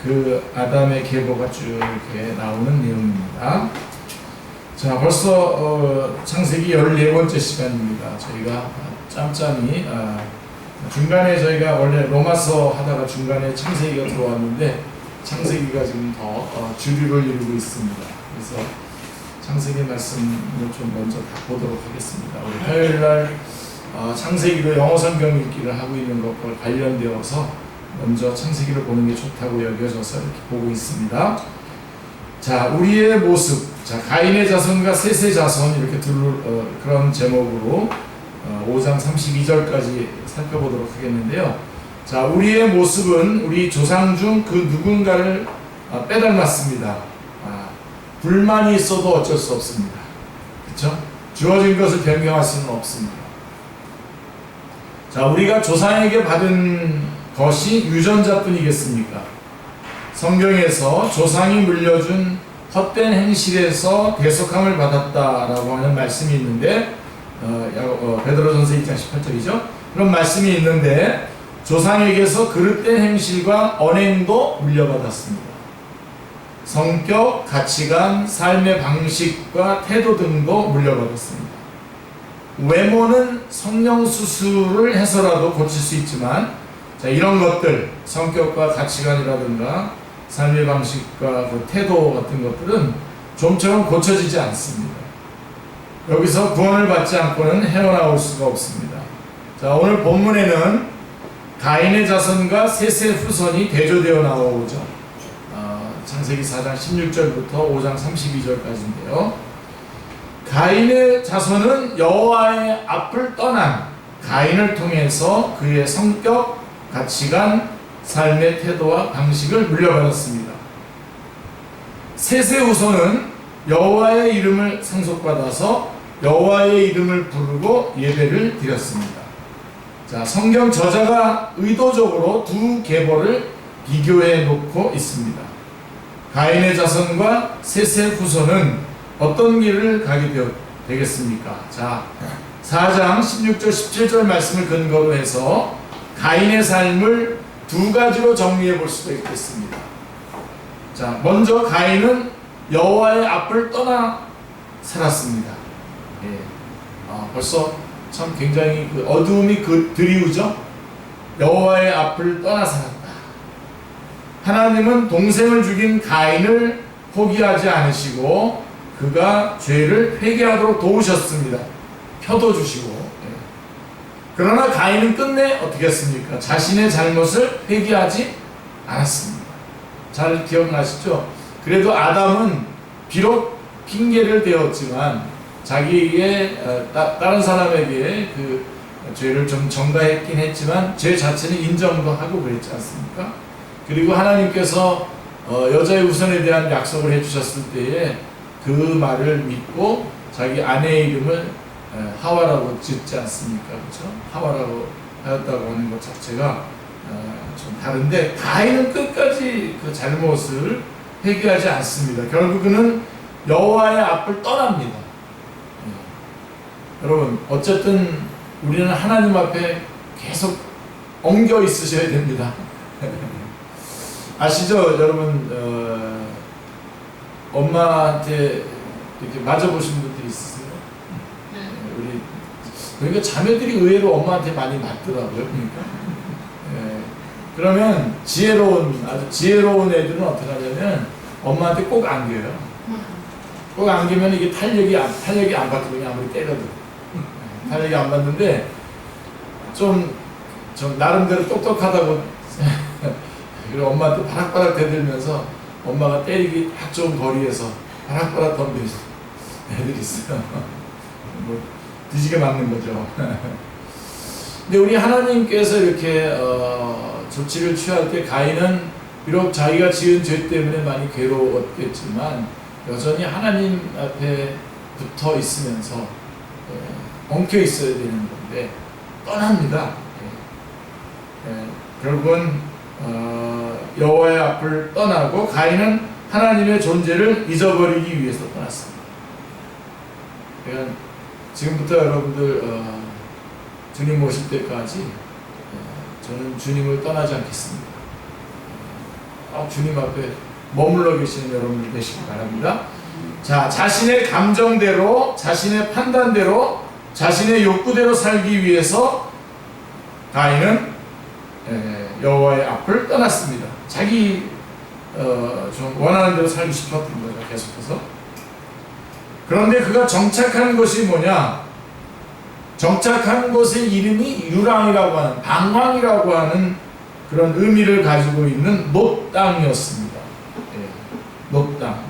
그 아담의 계보가 쭉 이렇게 나오는 내용입니다. 자, 벌써 창세기 14번째 시간입니다. 저희가 짬짬이 중간에 저희가 원래 로마서 하다가 중간에 창세기가 들어왔는데 창세기가 지금 더 주류를 이루고 있습니다. 그래서 창세기 말씀을 좀 먼저 다 보도록 하겠습니다. 우리 화요일날 창세기로 영어 성경 읽기를 하고 있는 것과 관련되어서 먼저 창세기를 보는 게 좋다고 여겨져서 이렇게 보고 있습니다. 자, 우리의 모습, 자, 가인의 자손과 셋의 자손 이렇게 그런 제목으로 5장 32절까지 살펴보도록 하겠는데요. 자, 우리의 모습은 우리 조상 중 그 누군가를 빼닮았습니다. 불만이 있어도 어쩔 수 없습니다. 그렇죠? 주어진 것을 변경할 수는 없습니다. 자, 우리가 조상에게 받은 것이 유전자뿐이겠습니까? 성경에서 조상이 물려준 헛된 행실에서 대속함을 받았다라고 하는 말씀이 있는데 베드로전서 2장 18절이죠. 그런 말씀이 있는데 조상에게서 그릇된 행실과 언행도 물려받았습니다. 성격, 가치관, 삶의 방식과 태도 등도 물려받았습니다. 외모는 성령 수술을 해서라도 고칠 수 있지만 자, 이런 것들, 성격과 가치관이라든가 삶의 방식과 그 태도 같은 것들은 좀처럼 고쳐지지 않습니다. 여기서 구원을 받지 않고는 헤어나올 수가 없습니다. 자, 오늘 본문에는 가인의 자손과 셋의 후손이 대조되어 나오죠. 창세기 4장 16절부터 5장 32절까지인데요. 가인의 자손은 여호와의 앞을 떠난 가인을 통해서 그의 성격, 가치관, 삶의 태도와 방식을 물려받았습니다. 셋의 후손은 여호와의 이름을 상속받아서 여호와의 이름을 부르고 예배를 드렸습니다. 자, 성경 저자가 의도적으로 두 계보를 비교해 놓고 있습니다. 가인의 자손과 셋의 후손은 어떤 길을 가게 되겠습니까? 자, 4장 16절 17절 말씀을 근거로 해서 가인의 삶을 두 가지로 정리해 볼 수가 있겠습니다. 자, 먼저 가인은 여호와의 앞을 떠나 살았습니다. 예. 벌써 참 굉장히 그 어두움이 드리우죠. 여호와의 앞을 떠나 살았다. 하나님은 동생을 죽인 가인을 포기하지 않으시고 그가 죄를 회개하도록 도우셨습니다. 표도주시고. 예. 그러나 가인은 끝내 어떻게 했습니까? 자신의 잘못을 회개하지 않았습니다. 잘 기억나시죠? 그래도 아담은 비록 핑계를 대었지만 자기의 다른 사람에게 그 죄를 좀 전가했긴 했지만 죄 자체는 인정도 하고 그랬지 않습니까? 그리고 하나님께서 여자의 우선에 대한 약속을 해주셨을 때에 그 말을 믿고 자기 아내의 이름을 하와라고 짓지 않습니까? 그렇죠? 하와라고 하였다고 하는 것 자체가 좀 다른데 가인은 끝까지 그 잘못을 회개하지 않습니다. 결국은 여호와의 앞을 떠납니다. 여러분, 어쨌든 우리는 하나님 앞에 계속 엉겨 있으셔야 됩니다. 아시죠? 여러분, 엄마한테 이렇게 맞아보신 분들이 있으세요? 그러니까 자매들이 의외로 엄마한테 많이 맞더라고요. 그러니까. 그러면 아주 지혜로운 애들은 어떻게 하냐면 엄마한테 꼭 안겨요. 꼭 안기면 이게 탄력이 안 받거든요. 아무리 때려도. 탄력이 안 받는데 좀 나름대로 똑똑하다고 그리고 엄마한테 바락바락 대들면서 엄마가 때리기 딱 좋은 거리에서 바락바락 덤비는 애들이 있어요. 뭐 뒤지게 맞는 거죠. 근데 우리 하나님께서 이렇게 조치를 취할 때 가인은 비록 자기가 지은 죄 때문에 많이 괴로웠겠지만 여전히 하나님 앞에 붙어 있으면서 엉켜 있어야 되는 건데 떠납니다. 결국은 여호와의 앞을 떠나고 가인은 하나님의 존재를 잊어버리기 위해서 떠났습니다. 그러니까 지금부터 여러분들 주님 오실 때까지 저는 주님을 떠나지 않겠습니다. 주님 앞에 머물러 계시는 여러분들 되시기 바랍니다. 자, 자신의 감정대로, 자신의 판단대로, 자신의 욕구대로 살기 위해서 가인은 여호와의 앞을 떠났습니다. 자기 좀 원하는 대로 살고 싶었던 거죠, 계속해서. 그런데 그가 정착한 것이 뭐냐? 정착한 곳의 이름이 유랑이라고 하는, 방황이라고 하는 그런 의미를 가지고 있는 놋 땅이었습니다. 놋 땅.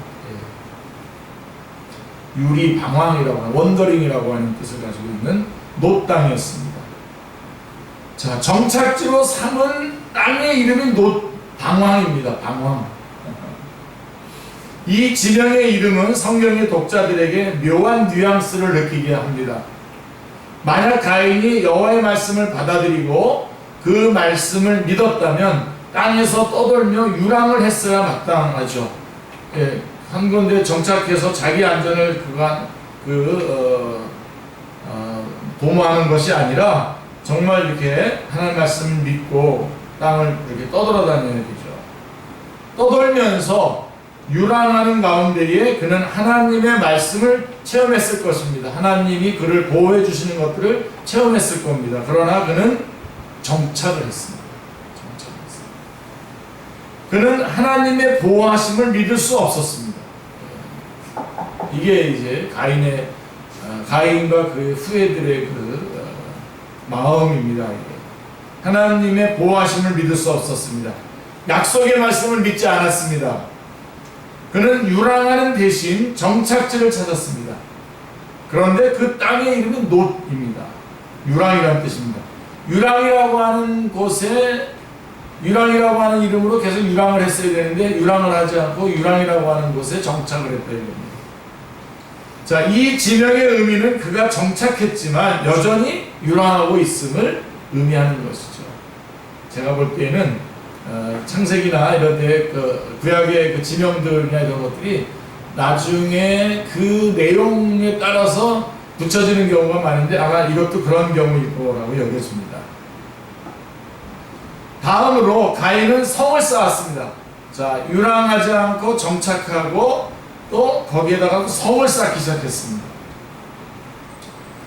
유리 방황이라고 하는, 원더링이라고 하는 뜻을 가지고 있는 놋 땅이었습니다. 자, 정착지로 삼은 땅의 이름이 놋 방황입니다. 방황. 이 지명의 이름은 성경의 독자들에게 묘한 뉘앙스를 느끼게 합니다. 만약 가인이 여호와의 말씀을 받아들이고 그 말씀을 믿었다면 땅에서 떠돌며 유랑을 했어야 마땅하죠. 한 군데 정착해서 자기 안전을 도모하는 것이 아니라 정말 이렇게 하나님 말씀을 믿고 땅을 이렇게 떠돌아다녀야 되죠. 떠돌면서 유랑하는 가운데에 그는 하나님의 말씀을 체험했을 것입니다. 하나님이 그를 보호해 주시는 것들을 체험했을 겁니다. 그러나 그는 정착을 했습니다. 그는 하나님의 보호하심을 믿을 수 없었습니다. 이게 이제 가인과 그 후예들의 마음입니다. 하나님의 보호하심을 믿을 수 없었습니다. 약속의 말씀을 믿지 않았습니다. 그는 유랑하는 대신 정착지를 찾았습니다. 그런데 그 땅의 이름이 놋입니다. 유랑이라는 뜻입니다. 유랑이라고 하는 곳에, 유랑이라고 하는 이름으로 계속 유랑을 했어야 되는데 유랑을 하지 않고 유랑이라고 하는 곳에 정착을 했다 이겁니다. 자, 이 지명의 의미는 그가 정착했지만 여전히 유랑하고 있음을 의미하는 것이죠. 제가 볼 때에는 창세기나 이런 데 구약의 지명들이나 이런 것들이 나중에 그 내용에 따라서 붙여지는 경우가 많은데 아마 이것도 그런 경우일 거라고 여겨집니다. 다음으로 가인은 성을 쌓았습니다. 자, 유랑하지 않고 정착하고 또 거기에다가 성을 쌓기 시작했습니다.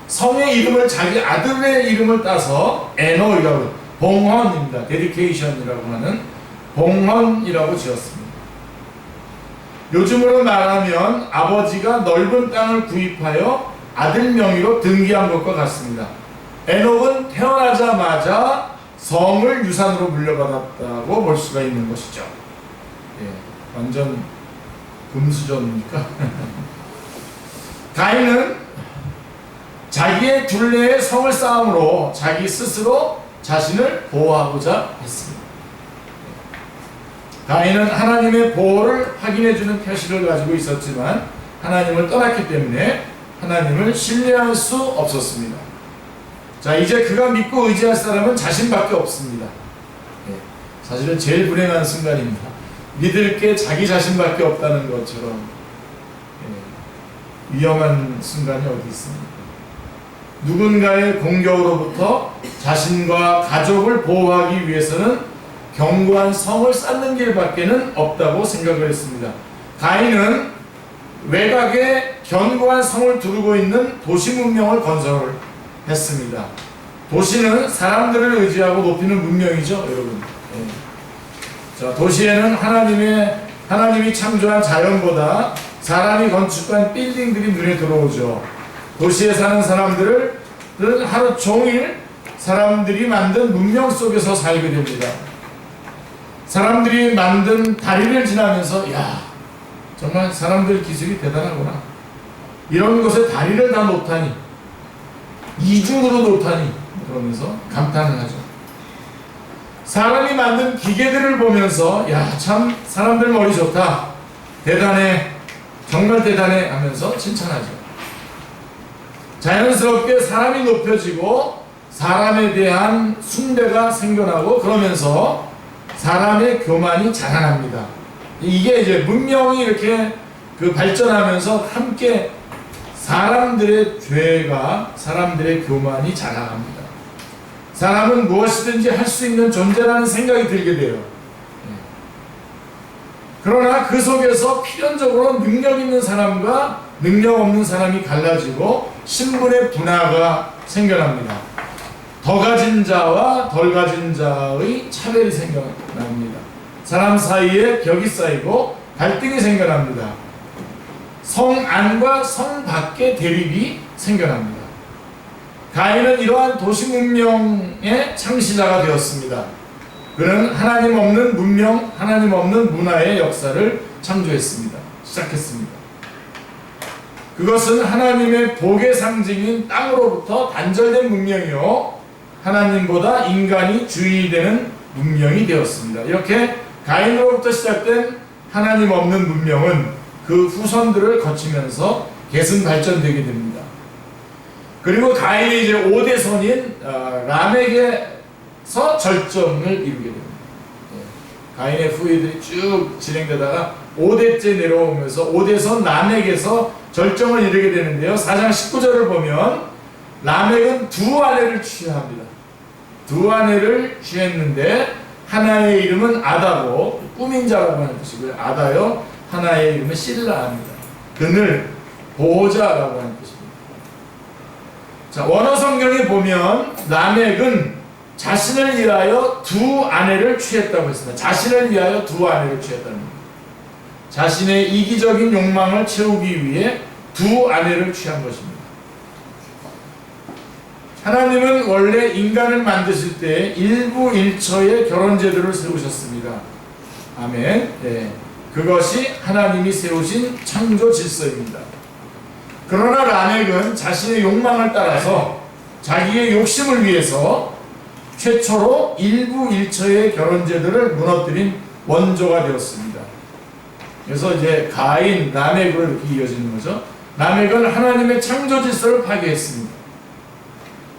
성의 이름을 자기 아들의 이름을 따서 에노이라고, 봉헌입니다. 데디케이션이라고 하는 봉헌이라고 지었습니다. 요즘으로 말하면 아버지가 넓은 땅을 구입하여 아들 명의로 등기한 것과 같습니다. 에녹은 태어나자마자 성을 유산으로 물려받았다고 볼 수가 있는 것이죠. 완전 금수저입니까? 가인은 자기의 둘레에 성을 쌓음으로 자기 스스로 자신을 보호하고자 했습니다. 가인은 하나님의 보호를 확인해주는 표시를 가지고 있었지만 하나님을 떠났기 때문에 하나님을 신뢰할 수 없었습니다. 자, 이제 그가 믿고 의지할 사람은 자신밖에 없습니다. 사실은 제일 불행한 순간입니다. 믿을 게 자기 자신밖에 없다는 것처럼 위험한 순간이 어디 있습니까? 누군가의 공격으로부터 자신과 가족을 보호하기 위해서는 견고한 성을 쌓는 길밖에는 없다고 생각을 했습니다. 가인은 외곽에 견고한 성을 두르고 있는 도시 문명을 건설을 했습니다. 도시는 사람들을 의지하고 높이는 문명이죠, 여러분. 자, 도시에는 하나님이 창조한 자연보다 사람이 건축한 빌딩들이 눈에 들어오죠. 도시에 사는 사람들은 하루 종일 사람들이 만든 문명 속에서 살게 됩니다. 사람들이 만든 다리를 지나면서 야, 정말 사람들 기술이 대단하구나. 이런 곳에 다리를 다 놓다니, 이중으로 놓다니, 그러면서 감탄을 하죠. 사람이 만든 기계들을 보면서 야, 참 사람들 머리 좋다, 대단해, 정말 대단해 하면서 칭찬하죠. 자연스럽게 사람이 높여지고 사람에 대한 숭배가 생겨나고 그러면서 사람의 교만이 자라납니다. 이게 이제 문명이 이렇게 발전하면서 함께 사람들의 죄가, 사람들의 교만이 자라납니다. 사람은 무엇이든지 할 수 있는 존재라는 생각이 들게 돼요. 그러나 그 속에서 필연적으로 능력 있는 사람과 능력 없는 사람이 갈라지고 신분의 분화가 생겨납니다. 더 가진 자와 덜 가진 자의 차별이 생겨납니다. 사람 사이에 벽이 쌓이고 갈등이 생겨납니다. 성 안과 성 밖의 대립이 생겨납니다. 가인은 이러한 도시 문명의 창시자가 되었습니다. 그는 하나님 없는 문명, 하나님 없는 문화의 역사를 창조했습니다. 시작했습니다. 그것은 하나님의 복의 상징인 땅으로부터 단절된 문명이요 하나님보다 인간이 주의되는 문명이 되었습니다. 이렇게 가인으로부터 시작된 하나님 없는 문명은 그 후손들을 거치면서 계승 발전되게 됩니다. 그리고 가인이 이제 5대 선인 람에게서 절정을 이루게 됩니다. 가인의 후예들이 쭉 진행되다가 5대째 내려오면서 5대선 람에게서 절정을 이루게 되는데요. 4장 19절을 보면 라멕은 두 아내를 취합니다. 두 아내를 취했는데 하나의 이름은 아다고 꾸민 자라고 하는 뜻이고요. 아다요. 하나의 이름은 실라입니다. 그늘 보호자라고 하는 뜻입니다. 자, 원어 성경에 보면 라멕은 자신을 위하여 두 아내를 취했다고 했습니다. 자신을 위하여 두 아내를 취했다는 겁니다. 자신의 이기적인 욕망을 채우기 위해 두 아내를 취한 것입니다. 하나님은 원래 인간을 만드실 때 일부일처의 결혼제도를 세우셨습니다. 아멘. 네. 그것이 하나님이 세우신 창조 질서입니다. 그러나 라멕은 자신의 욕망을 따라서 자기의 욕심을 위해서 최초로 일부일처의 결혼제도를 무너뜨린 원조가 되었습니다. 그래서 이제 가인, 라멕으로 이렇게 이어지는 거죠. 라멕은 하나님의 창조 질서를 파괴했습니다.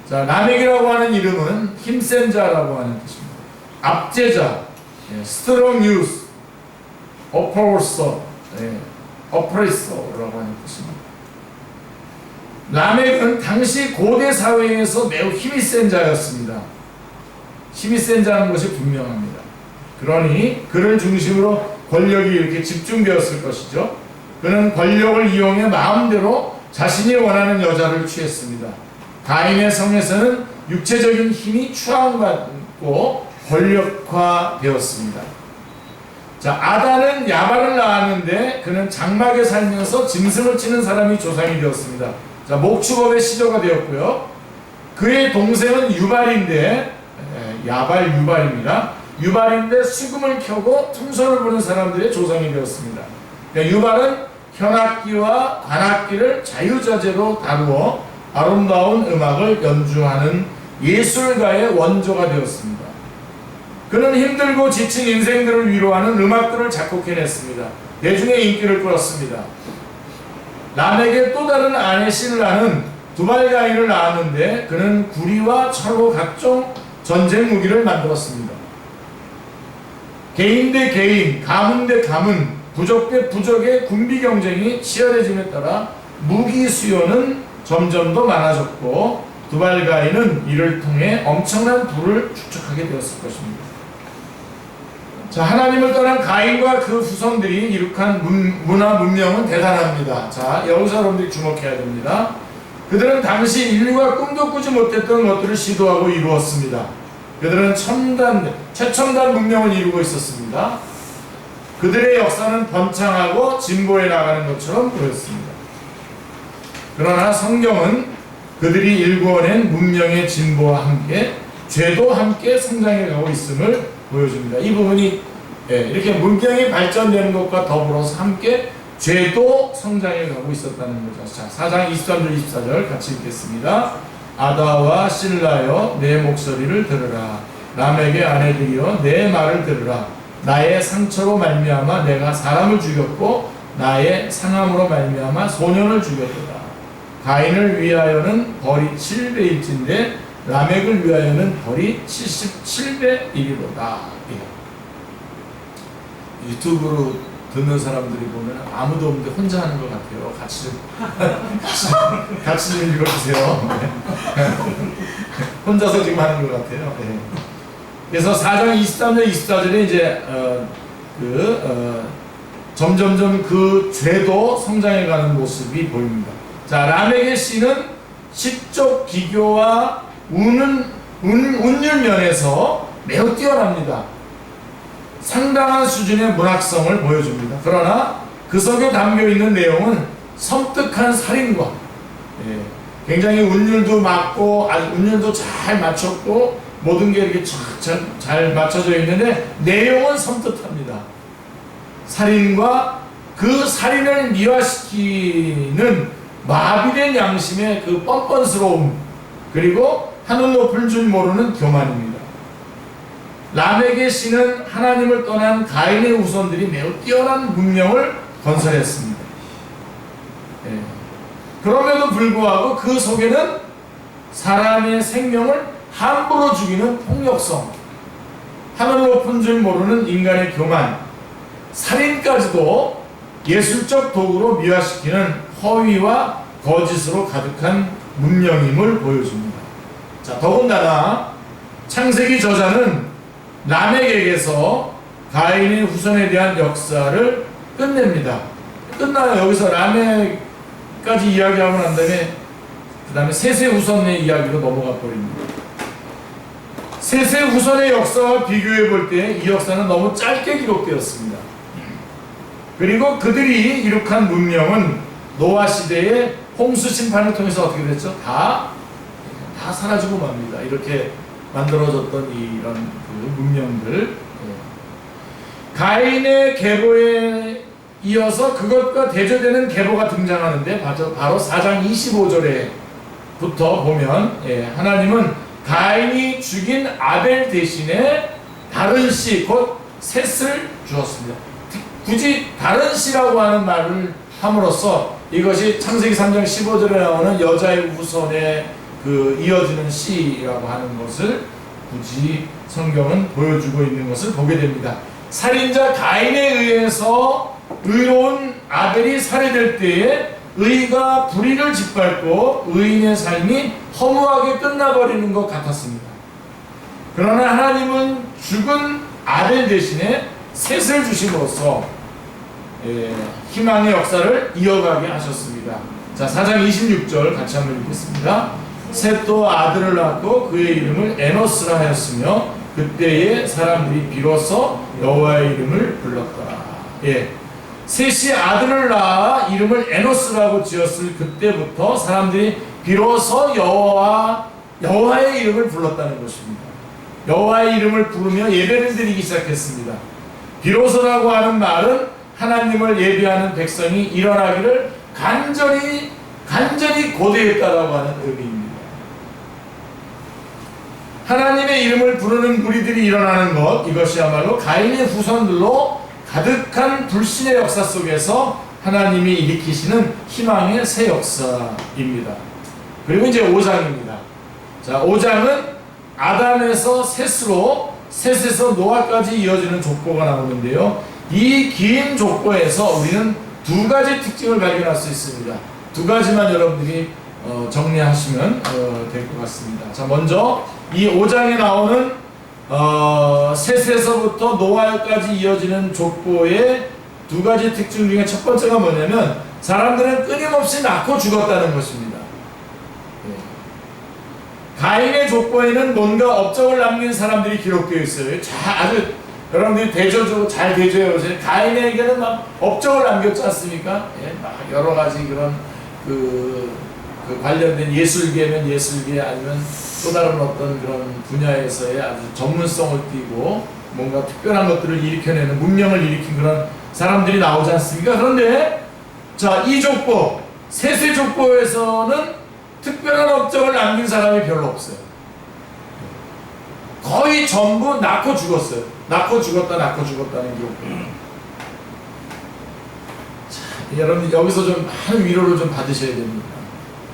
자, 라멕이라고 하는 이름은 힘센 자라고 하는 뜻입니다. 압제자, strong youth, oppressor, oppressor라고 하는 뜻입니다. 라멕은 당시 고대 사회에서 매우 힘이 센 자였습니다. 힘이 센 자는 것이 분명합니다. 그러니 그를 중심으로 권력이 이렇게 집중되었을 것이죠. 그는 권력을 이용해 마음대로 자신이 원하는 여자를 취했습니다. 가인의 성에서는 육체적인 힘이 추앙받고 권력화되었습니다. 자, 아다는 야발을 낳았는데 그는 장막에 살면서 짐승을 치는 사람이 조상이 되었습니다. 자, 목축업의 시조가 되었고요. 그의 동생은 유발인데 야발 유발입니다. 유발인데 수금을 켜고 퉁소를 부는 사람들의 조상이 되었습니다. 그러니까 유발은 현악기와 관악기를 자유자재로 다루어 아름다운 음악을 연주하는 예술가의 원조가 되었습니다. 그는 힘들고 지친 인생들을 위로하는 음악들을 작곡해냈습니다. 대중의 인기를 끌었습니다. 라멕의 또 다른 아내 실라는 두발가인을 낳았는데 그는 구리와 철로 각종 전쟁 무기를 만들었습니다. 개인 대 개인, 가문 대 가문, 부족 대 부족의 군비 경쟁이 치열해짐에 따라 무기 수요는 점점 더 많아졌고 두발가인은 이를 통해 엄청난 부를 축적하게 되었을 것입니다. 자, 하나님을 떠난 가인과 그 후손들이 이룩한 문화 문명은 대단합니다. 자, 여기서 여러분들이 주목해야 됩니다. 그들은 당시 인류가 꿈도 꾸지 못했던 것들을 시도하고 이루었습니다. 그들은 최첨단 문명을 이루고 있었습니다. 그들의 역사는 번창하고 진보해 나가는 것처럼 보였습니다. 그러나 성경은 그들이 일구어낸 문명의 진보와 함께 죄도 함께 성장해 가고 있음을 보여줍니다. 이 부분이 이렇게 문명이 발전되는 것과 더불어서 함께 죄도 성장해 가고 있었다는 거죠. 자, 4장 23절 24절 같이 읽겠습니다. 아다와 실라여 내 목소리를 들으라. 라멕의 아내들이여 내 말을 들으라. 나의 상처로 말미암아 내가 사람을 죽였고 나의 상함으로 말미암아 소년을 죽였도다. 가인을 위하여는 벌이 7배일진데 라멕을 위하여는 벌이 77배이리로다. 유튜브로 듣는 사람들이 보면 아무도 없는데 혼자 하는 것 같아요. 같이 좀 읽어주세요. 혼자서 지금 하는 것 같아요. 점점점 그 죄도 성장해가는 모습이 보입니다. 자, 라멕의 씨는 시적 기교와 운율 면에서 매우 뛰어납니다. 상당한 수준의 문학성을 보여줍니다. 그러나 그 속에 담겨있는 내용은 섬뜩한 살인과 굉장히 운율도 맞고 운율도 잘 맞췄고 모든 게 이렇게 잘 맞춰져 있는데 내용은 섬뜩합니다. 살인과 그 살인을 미화시키는 마비된 양심의 그 뻔뻔스러움, 그리고 하늘 높을 줄 모르는 교만입니다. 라멕의 씨는 하나님을 떠난 가인의 후손들이 매우 뛰어난 문명을 건설했습니다. 그럼에도 불구하고 그 속에는 사람의 생명을 함부로 죽이는 폭력성, 하늘 높은 줄 모르는 인간의 교만, 살인까지도 예술적 도구로 미화시키는 허위와 거짓으로 가득한 문명임을 보여줍니다. 자, 더군다나 창세기 저자는 라멕에게서 가인의 후손에 대한 역사를 끝냅니다. 끝나요. 여기서 라멕까지 이야기하고 난 다음에 셋의 후손의 이야기로 넘어가 버립니다. 셋의 후손의 역사와 비교해 볼 때 이 역사는 너무 짧게 기록되었습니다. 그리고 그들이 이룩한 문명은 노아 시대의 홍수 심판을 통해서 어떻게 됐죠? 다 사라지고 맙니다. 이렇게 만들어졌던 이런 그 문명들. 가인의 계보에 이어서 그것과 대조되는 계보가 등장하는데 바로 4장 25절에부터 보면 하나님은 가인이 죽인 아벨 대신에 다른 씨, 곧 셋을 주었습니다. 굳이 다른 씨라고 하는 말을 함으로써 이것이 창세기 3장 15절에 나오는 여자의 후손에 그 이어지는 씨라고 하는 것을 굳이 성경은 보여주고 있는 것을 보게 됩니다. 살인자 가인에 의해서 의로운 아벨이 살해될 때에 의가 불의를 짓밟고 의인의 삶이 허무하게 끝나버리는 것 같았습니다. 그러나 하나님은 죽은 아벨 대신에 셋을 주심으로써 희망의 역사를 이어가게 하셨습니다. 자, 4장 26절 같이 한번 읽겠습니다. 셋도 아들을 낳고 그의 이름을 에노스라 하였으며 그때에 사람들이 비로소 여호와의 이름을 불렀더라. 셋이 아들을 낳아 이름을 에노스라고 지었을 그때부터 사람들이 비로소 여호와의 이름을 불렀다는 것입니다. 여호와의 이름을 부르며 예배를 드리기 시작했습니다. 비로소라고 하는 말은 하나님을 예배하는 백성이 일어나기를 간절히 고대했다라고 하는 의미입니다. 하나님의 이름을 부르는 무리들이 일어나는 것, 이것이야말로 가인의 후손들로 가득한 불신의 역사 속에서 하나님이 일으키시는 희망의 새 역사입니다. 그리고 이제 5장입니다. 자, 5장은 아담에서 셋에서 노아까지 이어지는 족보가 나오는데요. 이 긴 족보에서 우리는 두 가지 특징을 발견할 수 있습니다. 두 가지만 여러분들이 정리하시면 될 것 같습니다. 자, 먼저 이 5장에 나오는 셋에서부터 노아까지 이어지는 족보의 두 가지 특징 중에 첫 번째가 뭐냐면 사람들은 끊임없이 낳고 죽었다는 것입니다. 가인의 족보에는 뭔가 업적을 남긴 사람들이 기록되어 있어요. 아주 여러분들이 잘 대조해 보세요. 가인에게는 막 업적을 남겼지 않습니까? 막 여러 가지 그런 그 관련된 예술계면 예술계, 아니면 또 다른 어떤 그런 분야에서의 아주 전문성을 띠고 뭔가 특별한 것들을 일으켜내는, 문명을 일으킨 그런 사람들이 나오지 않습니까? 그런데 자, 이 족보, 셋의 족보에서는 특별한 업적을 남긴 사람이 별로 없어요. 거의 전부 낳고 죽었어요. 낳고 죽었다는 기록입니다. 여러분들 여기서 좀 많은 위로를 좀 받으셔야 됩니다.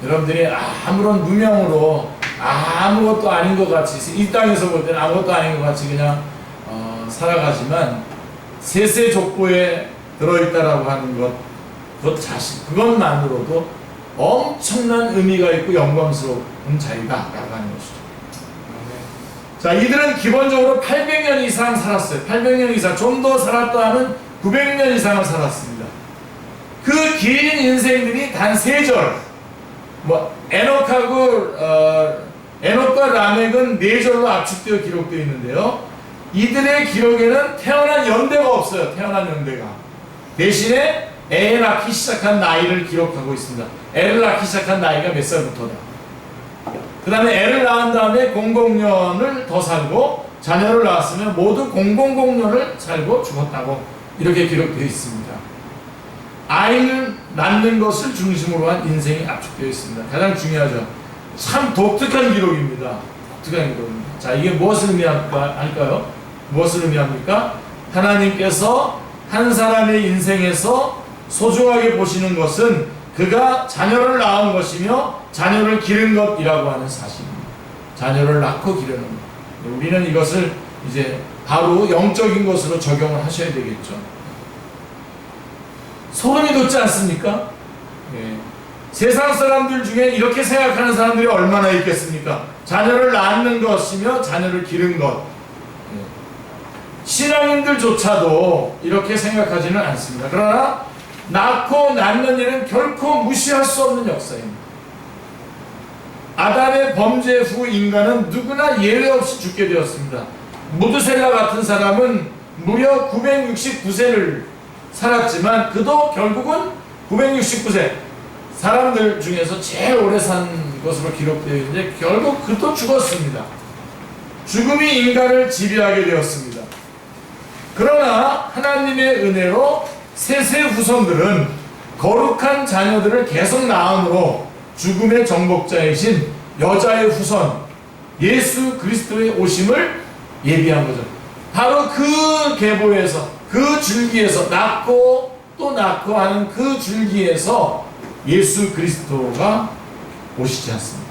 여러분들이 아무런 무명으로 아무것도 아닌 것 같이, 이 땅에서 볼 때는 아무것도 아닌 것 같이 그냥 살아가지만 셋의 족보에 들어있다라고 하는 그것만으로도 엄청난 의미가 있고 영광스러운 자리다라고 하는 것이죠. 자, 이들은 기본적으로 800년 이상 살았어요. 800년 이상, 좀 더 살았다 하면 900년 이상을 살았습니다. 그 긴 인생들이 단 3절, 에녹과 라멕은 4절로 압축되어 기록되어 있는데요. 이들의 기록에는 태어난 연대가 없어요. 태어난 연대가. 대신에 애를 낳기 시작한 나이를 기록하고 있습니다. 애를 낳기 시작한 나이가 몇 살부터다. 그 다음에 애를 낳은 다음에 00년을 더 살고 자녀를 낳았으면 모두 000년을 살고 죽었다고 이렇게 기록되어 있습니다. 아이를 낳는 것을 중심으로 한 인생이 압축되어 있습니다. 가장 중요하죠. 참 독특한 기록입니다. 독특한 기록입니다. 자, 이게 무엇을 의미할까요? 무엇을 의미합니까? 하나님께서 한 사람의 인생에서 소중하게 보시는 것은 그가 자녀를 낳은 것이며 자녀를 기른 것이라고 하는 사실입니다. 자녀를 낳고 기르는 것. 우리는 이것을 이제 바로 영적인 것으로 적용을 하셔야 되겠죠. 소름이 돋지 않습니까? 예. 세상 사람들 중에 이렇게 생각하는 사람들이 얼마나 있겠습니까? 자녀를 낳는 것이며 자녀를 기른 것. 예. 신앙인들조차도 이렇게 생각하지는 않습니다. 그러나 낳고 낳는 일은 결코 무시할 수 없는 역사입니다. 아담의 범죄 후 인간은 누구나 예외 없이 죽게 되었습니다. 무드셀라 같은 사람은 무려 969세를 살았지만 그도 결국은 969세 사람들 중에서 제일 오래 산 것으로 기록되어 있는데 결국 그도 죽었습니다. 죽음이 인간을 지배하게 되었습니다. 그러나 하나님의 은혜로 셋의 후손들은 거룩한 자녀들을 계속 낳음으로 죽음의 정복자이신 여자의 후손 예수 그리스도의 오심을 예비한 거죠. 바로 그 계보에서 그 줄기에서 낳고 또 낳고 하는 그 줄기에서 예수 그리스도가 오시지 않습니다.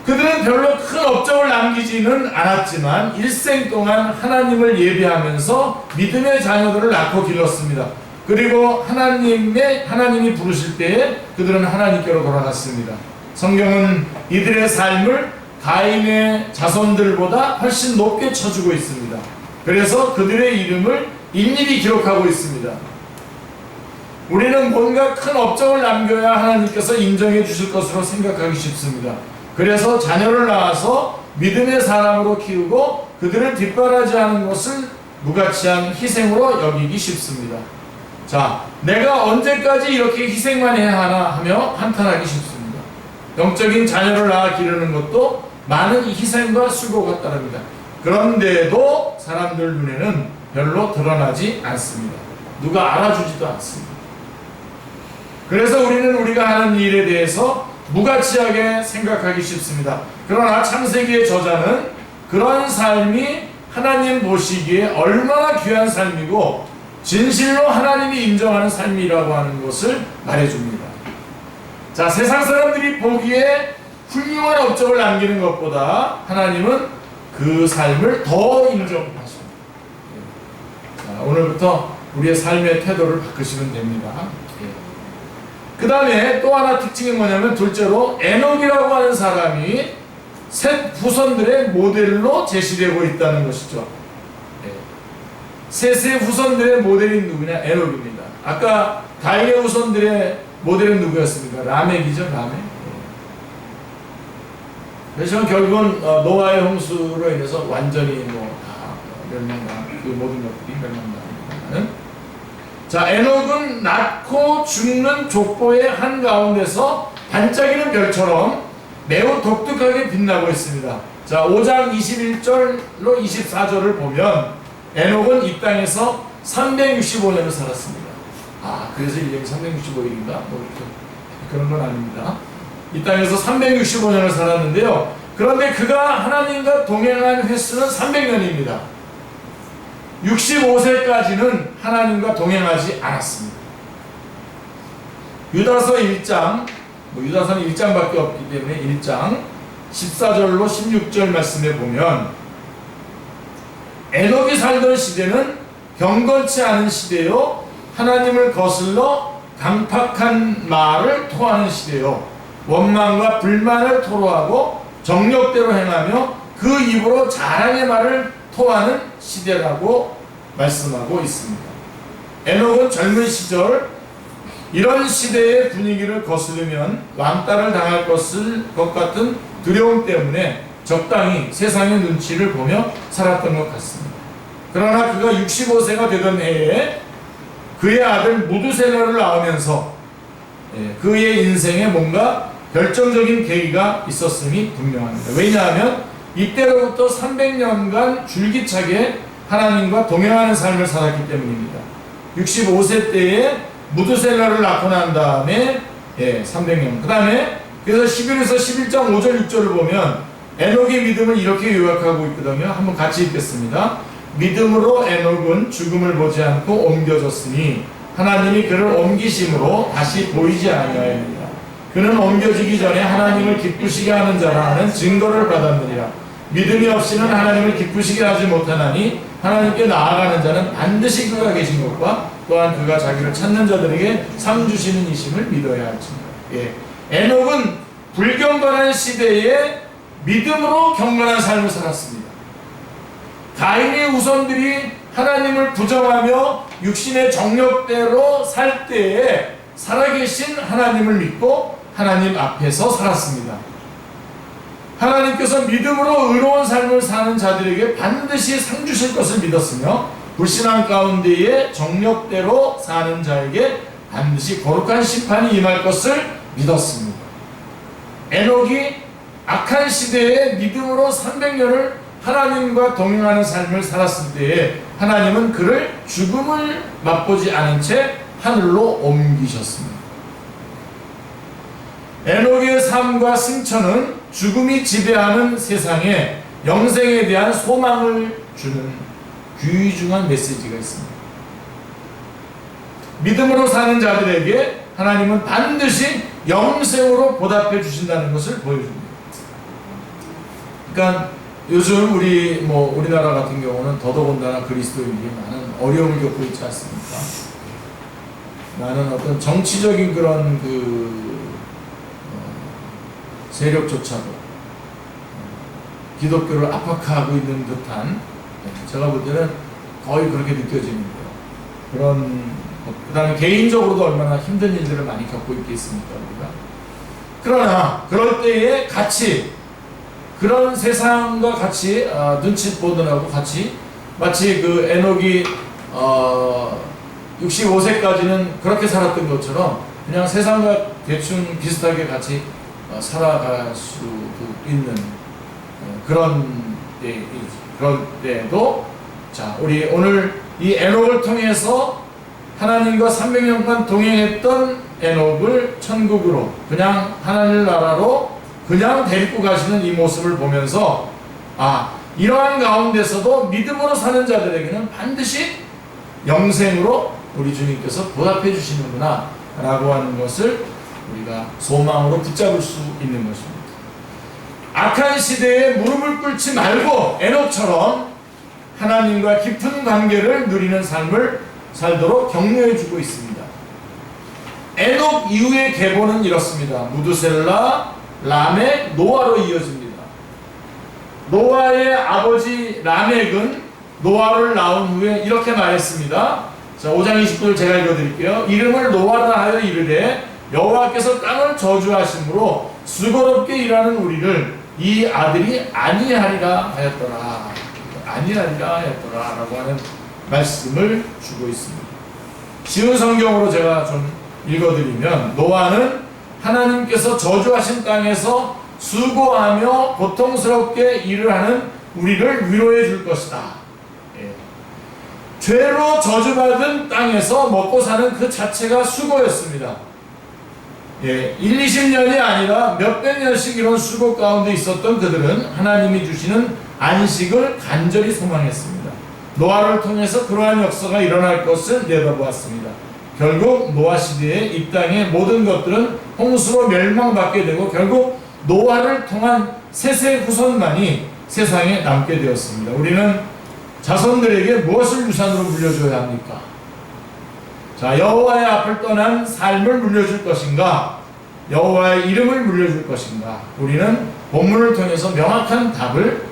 그들은 별로 큰 업적을 남기지는 않았지만 일생 동안 하나님을 예배하면서 믿음의 자녀들을 낳고 길렀습니다. 그리고 하나님이 부르실 때에 그들은 하나님께로 돌아갔습니다. 성경은 이들의 삶을 가인의 자손들보다 훨씬 높게 쳐주고 있습니다. 그래서 그들의 이름을 일일이 기록하고 있습니다. 우리는 뭔가 큰 업적을 남겨야 하나님께서 인정해 주실 것으로 생각하기 쉽습니다. 그래서 자녀를 낳아서 믿음의 사람으로 키우고 그들을 뒷바라지하는 것을 무가치한 희생으로 여기기 쉽습니다. 자, 내가 언제까지 이렇게 희생만 해야 하나 하며 한탄하기 쉽습니다. 영적인 자녀를 낳아 기르는 것도 많은 희생과 수고가 따릅니다. 그런데도 사람들 눈에는 별로 드러나지 않습니다. 누가 알아주지도 않습니다. 그래서 우리는 우리가 하는 일에 대해서 무가치하게 생각하기 쉽습니다. 그러나 창세기의 저자는 그런 삶이 하나님 보시기에 얼마나 귀한 삶이고 진실로 하나님이 인정하는 삶이라고 하는 것을 말해줍니다. 자, 세상 사람들이 보기에 훌륭한 업적을 남기는 것보다 하나님은 그 삶을 더 인정하십니다. 자, 오늘부터 우리의 삶의 태도를 바꾸시면 됩니다. 그 다음에 또 하나 특징이 뭐냐면 둘째로 에녹이라고 하는 사람이 셋 후손들의 모델로 제시되고 있다는 것이죠. 셋의 후손들의 모델이 누구냐? 에녹입니다. 아까 가인의 후손들의 모델은 누구였습니까? 라멕이죠. 라멕. 그래서 결국은 노아의 홍수로 인해서 완전히 다 멸망당, 그 모든 것들이 멸망당합니다. 자, 에녹은 낳고 죽는 족보의 한가운데서 반짝이는 별처럼 매우 독특하게 빛나고 있습니다. 자, 5장 21절로 24절을 보면 에녹은 이 땅에서 365년을 살았습니다. 아, 그래서 이름이 365일인가? 그런 건 아닙니다. 이 땅에서 365년을 살았는데요. 그런데 그가 하나님과 동행한 횟수는 300년입니다. 65세까지는 하나님과 동행하지 않았습니다. 유다서 1장, 유다서는 1장밖에 없기 때문에 1장 14절로 16절 말씀에 보면 에녹이 살던 시대는 경건치 않은 시대요, 하나님을 거슬러 강팍한 말을 토하는 시대요, 원망과 불만을 토로하고 정력대로 행하며 그 입으로 자랑의 말을 토하는 시대라고 말씀하고 있습니다. 에녹은 젊은 시절 이런 시대의 분위기를 거스르면 왕따를 당할 것 같은 두려움 때문에 적당히 세상의 눈치를 보며 살았던 것 같습니다. 그러나 그가 65세가 되던 해에 그의 아들 무두셀라를 낳으면서 그의 인생에 뭔가 결정적인 계기가 있었음이 분명합니다. 왜냐하면 이때로부터 300년간 줄기차게 하나님과 동행하는 삶을 살았기 때문입니다. 65세 때에 무두셀라를 낳고 난 다음에 300년 그 다음에 그래서 11에서 11장 5절 6절을 보면 에녹의 믿음을 이렇게 요약하고 있거든요. 한번 같이 읽겠습니다. 믿음으로 에녹은 죽음을 보지 않고 옮겨졌으니 하나님이 그를 옮기심으로 다시 보이지 아니하였느니라. 그는 옮겨지기 전에 하나님을 기쁘시게 하는 자라는 증거를 받았느니라. 믿음이 없이는 하나님을 기쁘시게 하지 못하나니 하나님께 나아가는 자는 반드시 그가 계신 것과 또한 그가 자기를 찾는 자들에게 상 주시는 이심을 믿어야 할지니라. 에녹은 불경건한 시대에 믿음으로 경건한 삶을 살았습니다. 가인의 후손들이 하나님을 부정하며 육신의 정욕대로 살 때에 살아계신 하나님을 믿고 하나님 앞에서 살았습니다. 하나님께서 믿음으로 의로운 삶을 사는 자들에게 반드시 상 주실 것을 믿었으며 불신앙 가운데에 정욕대로 사는 자에게 반드시 거룩한 심판이 임할 것을 믿었습니다. 에녹이 악한 시대에 믿음으로 300년을 하나님과 동행하는 삶을 살았을 때에 하나님은 그를 죽음을 맛보지 않은 채 하늘로 옮기셨습니다. 에녹의 삶과 승천은 죽음이 지배하는 세상에 영생에 대한 소망을 주는 귀중한 메시지가 있습니다. 믿음으로 사는 자들에게 하나님은 반드시 영생으로 보답해 주신다는 것을 보여줍니다. 그러니까 요즘 우리나라 같은 경우는 더더군다나 그리스도인들이 많은 어려움을 겪고 있지 않습니까? 많은 어떤 정치적인 그런 세력조차도 기독교를 압박하고 있는 듯한, 제가 볼 때는 거의 그렇게 느껴지는데요. 그 다음에 개인적으로도 얼마나 힘든 일들을 많이 겪고 있겠습니까, 우리가. 그러나 그럴 때에 같이 그런 세상과 같이 눈치 보느라고 같이 마치 그 에녹이 65세까지는 그렇게 살았던 것처럼 그냥 세상과 대충 비슷하게 같이 살아갈 수도 있는 그런 때에도 자, 우리 오늘 이 에녹을 통해서 하나님과 300년간 동행했던 에녹을 천국으로 그냥 하나님 나라로 그냥 데리고 가시는 이 모습을 보면서 이러한 가운데서도 믿음으로 사는 자들에게는 반드시 영생으로 우리 주님께서 보답해 주시는구나 라고 하는 것을 우리가 소망으로 붙잡을 수 있는 것입니다. 악한 시대에 무릎을 꿇지 말고 에녹처럼 하나님과 깊은 관계를 누리는 삶을 살도록 격려해 주고 있습니다. 에녹 이후의 계보는 이렇습니다. 무두셀라, 라멕, 노아로 이어집니다. 노아의 아버지 라멕은 노아를 낳은 후에 이렇게 말했습니다. 자, 5장 29절 제가 읽어드릴게요. 이름을 노아라 하여 이르되 여호와께서 땅을 저주하심으로 수고롭게 일하는 우리를 이 아들이 아니하리라 하였더라. 아니하리라 하였더라 라고 하는 말씀을 주고 있습니다. 쉬운 성경으로 제가 좀 읽어드리면 노아는 하나님께서 저주하신 땅에서 수고하며 고통스럽게 일을 하는 우리를 위로해 줄 것이다. 죄로 저주받은 땅에서 먹고 사는 그 자체가 수고였습니다. 1, 20년이 아니라 몇백 년씩 이런 수고 가운데 있었던 그들은 하나님이 주시는 안식을 간절히 소망했습니다. 노아를 통해서 그러한 역사가 일어날 것을 내다보았습니다. 결국 노아 시대에 이 땅의 모든 것들은 홍수로 멸망받게 되고 결국 노아를 통한 셋의 후손만이 세상에 남게 되었습니다. 우리는 자손들에게 무엇을 유산으로 물려줘야 합니까? 자, 여호와의 앞을 떠난 삶을 물려줄 것인가? 여호와의 이름을 물려줄 것인가? 우리는 본문을 통해서 명확한 답을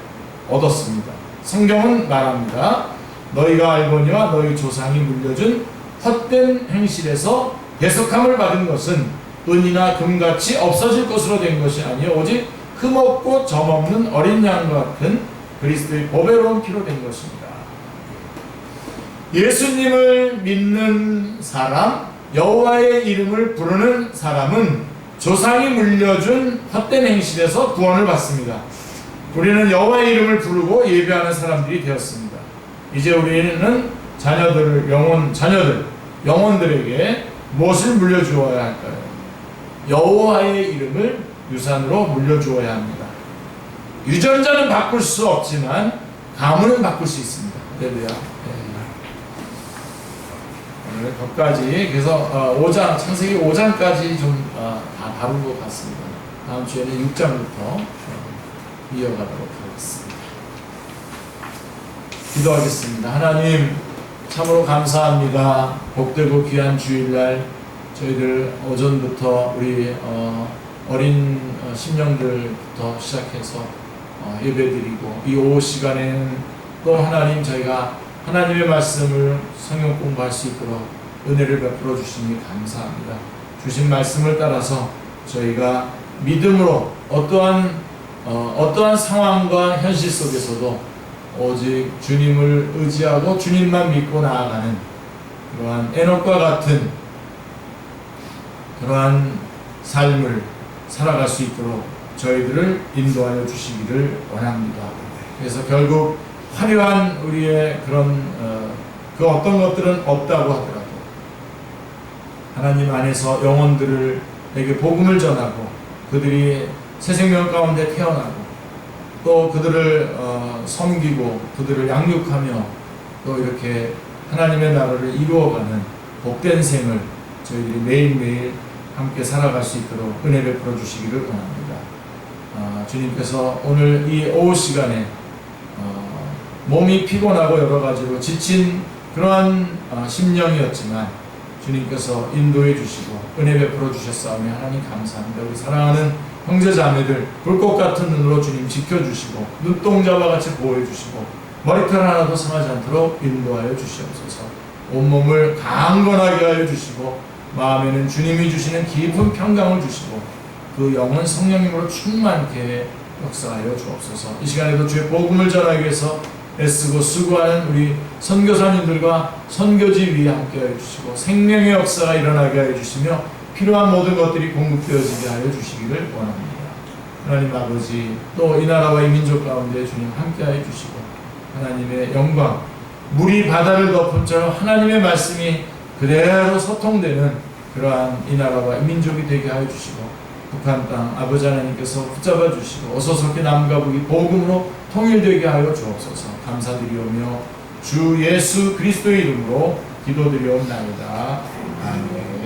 얻었습니다. 성경은 말합니다. 너희가 알거니와 너희 조상이 물려준 헛된 행실에서 대속함을 받은 것은 은이나 금같이 없어질 것으로 된 것이 아니요 오직 흠없고 점없는 어린 양과 같은 그리스도의 보배로운 피로 된 것입니다. 예수님을 믿는 사람, 여호와의 이름을 부르는 사람은 조상이 물려준 헛된 행실에서 구원을 받습니다. 우리는 여호와의 이름을 부르고 예배하는 사람들이 되었습니다. 이제 우리는 영혼들에게 무엇을 물려주어야 할까요? 여호와의 이름을 유산으로 물려주어야 합니다. 유전자는 바꿀 수 없지만 가문은 바꿀 수 있습니다. 할렐루야. 오늘 거기까지 그래서 5장 창세기 5장까지 좀 다 다룬 것 같습니다. 다음 주에는 6장부터 이어가도록 하겠습니다. 기도하겠습니다. 하나님 참으로 감사합니다. 복되고 귀한 주일날 저희들 오전부터 우리 어린 심령들부터 시작해서 예배드리고 이 오후 시간에는 또 하나님 저희가 하나님의 말씀을 성경 공부할 수 있도록 은혜를 베풀어 주시니 감사합니다. 주신 말씀을 따라서 저희가 믿음으로 어떠한 상황과 현실 속에서도 오직 주님을 의지하고 주님만 믿고 나아가는 그러한 에녹과 같은 그러한 삶을 살아갈 수 있도록 저희들을 인도하여 주시기를 원합니다. 그래서 결국 화려한 우리의 그런 그 어떤 것들은 없다고 하더라도 하나님 안에서 영혼들에게 복음을 전하고 그들이 새 생명 가운데 태어나고 또 그들을 섬기고 그들을 양육하며 또 이렇게 하나님의 나라를 이루어가는 복된 생을 저희들이 매일매일 함께 살아갈 수 있도록 은혜 베풀어 주시기를 원합니다. 주님께서 오늘 이 오후 시간에 몸이 피곤하고 여러 가지로 지친 그러한 심령이었지만 주님께서 인도해 주시고 은혜 베풀어 주셨사오니 하나님 감사합니다. 우리 사랑하는 형제 자매들 불꽃 같은 눈으로 주님 지켜주시고 눈동자와 같이 보호해 주시고 머리털 하나도 상하지 않도록 인도하여 주시옵소서. 온몸을 강건하게 하여 주시고 마음에는 주님이 주시는 깊은 평강을 주시고 그 영은 성령님으로 충만케 역사하여 주옵소서. 이 시간에도 주의 복음을 전하기 위해서 애쓰고 수고하는 우리 선교사님들과 선교지 위에 함께하여 주시고 생명의 역사가 일어나게 하여 주시며 필요한 모든 것들이 공급되어지게 하여 주시기를 원합니다. 하나님 아버지 또 이 나라와 이 민족 가운데 주님 함께하여 주시고 하나님의 영광 물이 바다를 덮음처럼 하나님의 말씀이 그대로 소통되는 그러한 이 나라와 이 민족이 되게 하여 주시고 북한 땅 아버지 하나님께서 붙잡아 주시고 어서서게 남과 북이 복음으로 통일되게 하여 주옵소서. 감사드리오며 주 예수 그리스도의 이름으로 기도드리옵나이다. 아멘.